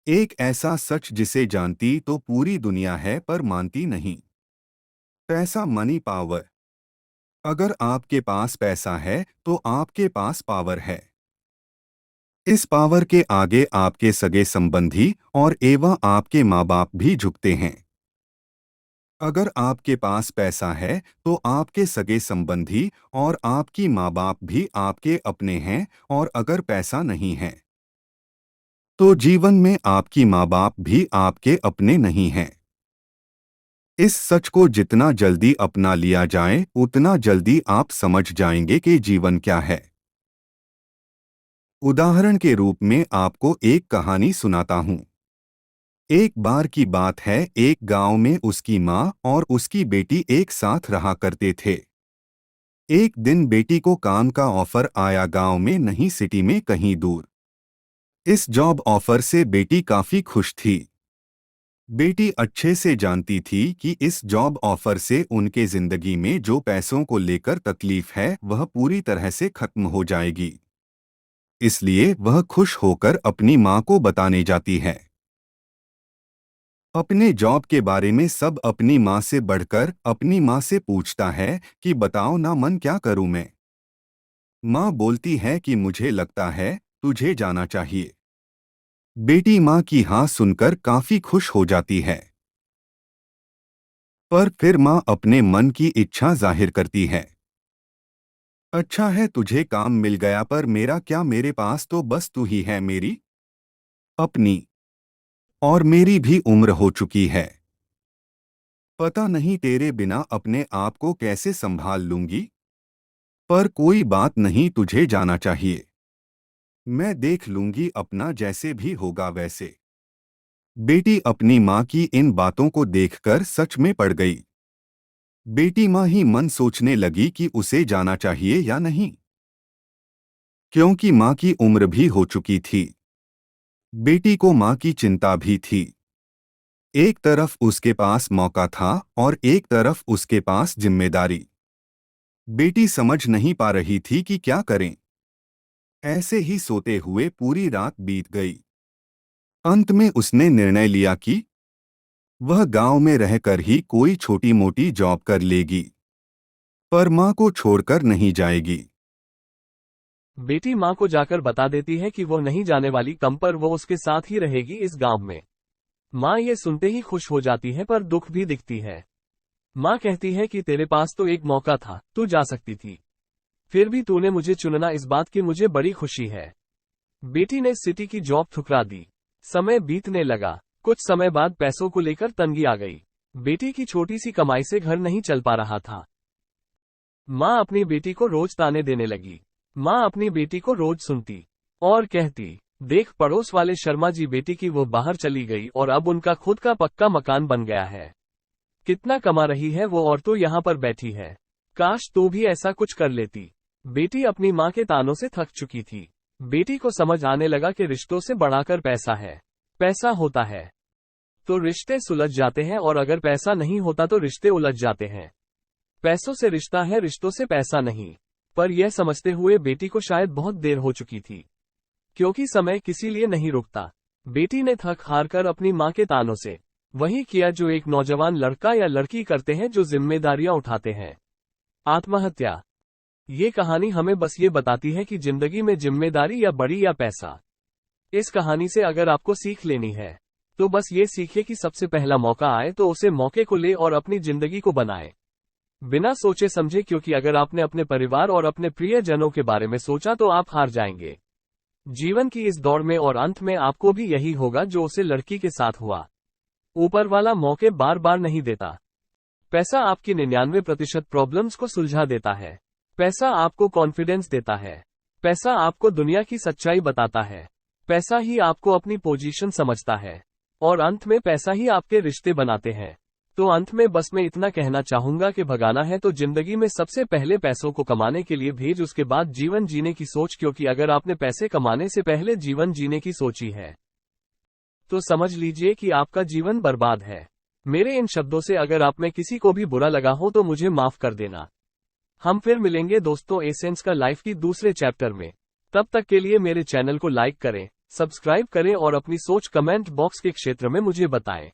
एक ऐसा सच जिसे जानती तो पूरी दुनिया है पर मानती नहीं। पैसा मनी पावर। अगर आपके पास पैसा है तो आपके पास पावर है। इस पावर के आगे आपके सगे संबंधी और एवं आपके माँ बाप भी झुकते हैं। अगर आपके पास पैसा है तो आपके सगे संबंधी और आपकी माँ बाप भी आपके अपने हैं, और अगर पैसा नहीं है तो जीवन में आपकी माँ बाप भी आपके अपने नहीं हैं। इस सच को जितना जल्दी अपना लिया जाए उतना जल्दी आप समझ जाएंगे कि जीवन क्या है। उदाहरण के रूप में आपको एक कहानी सुनाता हूँ। एक बार की बात है, एक गांव में उसकी माँ और उसकी बेटी एक साथ रहा करते थे। एक दिन बेटी को काम का ऑफर आया, गांव में नहीं सिटी में कहीं दूर। इस जॉब ऑफर से बेटी काफी खुश थी। बेटी अच्छे से जानती थी कि इस जॉब ऑफर से उनके जिंदगी में जो पैसों को लेकर तकलीफ है वह पूरी तरह से खत्म हो जाएगी। इसलिए वह खुश होकर अपनी माँ को बताने जाती है। अपने जॉब के बारे में सब अपनी माँ से बढ़कर अपनी माँ से पूछता है कि बताओ ना मन, क्या करूँ मैं। माँ बोलती है कि मुझे लगता है तुझे जाना चाहिए। बेटी माँ की हाँ सुनकर काफी खुश हो जाती है। पर फिर माँ अपने मन की इच्छा जाहिर करती है। अच्छा है तुझे काम मिल गया, पर मेरा क्या, मेरे पास तो बस तू ही है मेरी अपनी, और मेरी भी उम्र हो चुकी है। पता नहीं तेरे बिना अपने आप को कैसे संभाल लूंगी। पर कोई बात नहीं, तुझे जाना चाहिए। मैं देख लूंगी अपना, जैसे भी होगा वैसे। बेटी अपनी माँ की इन बातों को देखकर सच में पड़ गई। बेटी माँ ही मन सोचने लगी कि उसे जाना चाहिए या नहीं, क्योंकि माँ की उम्र भी हो चुकी थी। बेटी को माँ की चिंता भी थी। एक तरफ उसके पास मौका था और एक तरफ उसके पास जिम्मेदारी। बेटी समझ नहीं पा रही थी कि क्या करें। ऐसे ही सोते हुए पूरी रात बीत गई। अंत में उसने निर्णय लिया कि वह गांव में रहकर ही कोई छोटी मोटी जॉब कर लेगी, पर माँ को छोड़कर नहीं जाएगी। बेटी माँ को जाकर बता देती है कि वो नहीं जाने वाली, कम पर वो उसके साथ ही रहेगी इस गांव में। माँ ये सुनते ही खुश हो जाती है पर दुख भी दिखती है। माँ कहती है कि तेरे पास तो एक मौका था, तू जा सकती थी। फिर भी तूने मुझे चुना, इस बात की मुझे बड़ी खुशी है। बेटी ने सिटी की जॉब ठुकरा दी। समय बीतने लगा। कुछ समय बाद पैसों को लेकर तंगी आ गई। बेटी की छोटी सी कमाई से घर नहीं चल पा रहा था। माँ अपनी बेटी को रोज ताने देने लगी। माँ अपनी बेटी को रोज सुनती और कहती, देख पड़ोस वाले शर्मा जी बेटी की वो बाहर चली गई और अब उनका खुद का पक्का मकान बन गया है। कितना कमा रही है वो, और तो यहाँ पर बैठी है। काश तू भी ऐसा कुछ कर लेती। बेटी अपनी माँ के तानों से थक चुकी थी। बेटी को समझ आने लगा कि रिश्तों से बढ़ाकर पैसा है। पैसा होता है तो रिश्ते सुलझ जाते हैं, और अगर पैसा नहीं होता तो रिश्ते उलझ जाते हैं। पैसों से रिश्ता है, रिश्तों से पैसा नहीं। पर यह समझते हुए बेटी को शायद बहुत देर हो चुकी थी, क्योंकि समय किसी लिए नहीं रुकता। बेटी ने थक हार कर अपनी माँ के तानों से वही किया जो एक नौजवान लड़का या लड़की करते हैं, जो जिम्मेदारियां उठाते हैं। आत्महत्या। ये कहानी हमें बस ये बताती है कि जिंदगी में जिम्मेदारी या बड़ी या पैसा। इस कहानी से अगर आपको सीख लेनी है तो बस ये सीखिए कि सबसे पहला मौका आए तो उसे मौके को ले और अपनी जिंदगी को बनाए, बिना सोचे समझे, क्योंकि अगर आपने अपने परिवार और अपने प्रियजनों के बारे में सोचा तो आप हार जाएंगे जीवन की इस दौड़ में, और अंत में आपको भी यही होगा जो उसे लड़की के साथ हुआ। ऊपर वाला मौके बार बार नहीं देता। पैसा आपकी 99% प्रॉब्लम्स को सुलझा देता है। पैसा आपको कॉन्फिडेंस देता है। पैसा आपको दुनिया की सच्चाई बताता है। पैसा ही आपको अपनी पोजीशन समझता है, और अंत में पैसा ही आपके रिश्ते बनाते हैं। तो अंत में बस मैं इतना कहना चाहूंगा कि भगाना है तो जिंदगी में सबसे पहले पैसों को कमाने के लिए भेज, उसके बाद जीवन जीने की सोच, क्योंकि अगर आपने पैसे कमाने से पहले जीवन जीने की सोची है तो समझ लीजिए कि आपका जीवन बर्बाद है। मेरे इन शब्दों से अगर आप में किसी को भी बुरा लगा हो तो मुझे माफ कर देना। हम फिर मिलेंगे दोस्तों एसेंस का लाइफ की दूसरे चैप्टर में। तब तक के लिए मेरे चैनल को लाइक करें, सब्सक्राइब करें और अपनी सोच कमेंट बॉक्स के क्षेत्र में मुझे बताएं।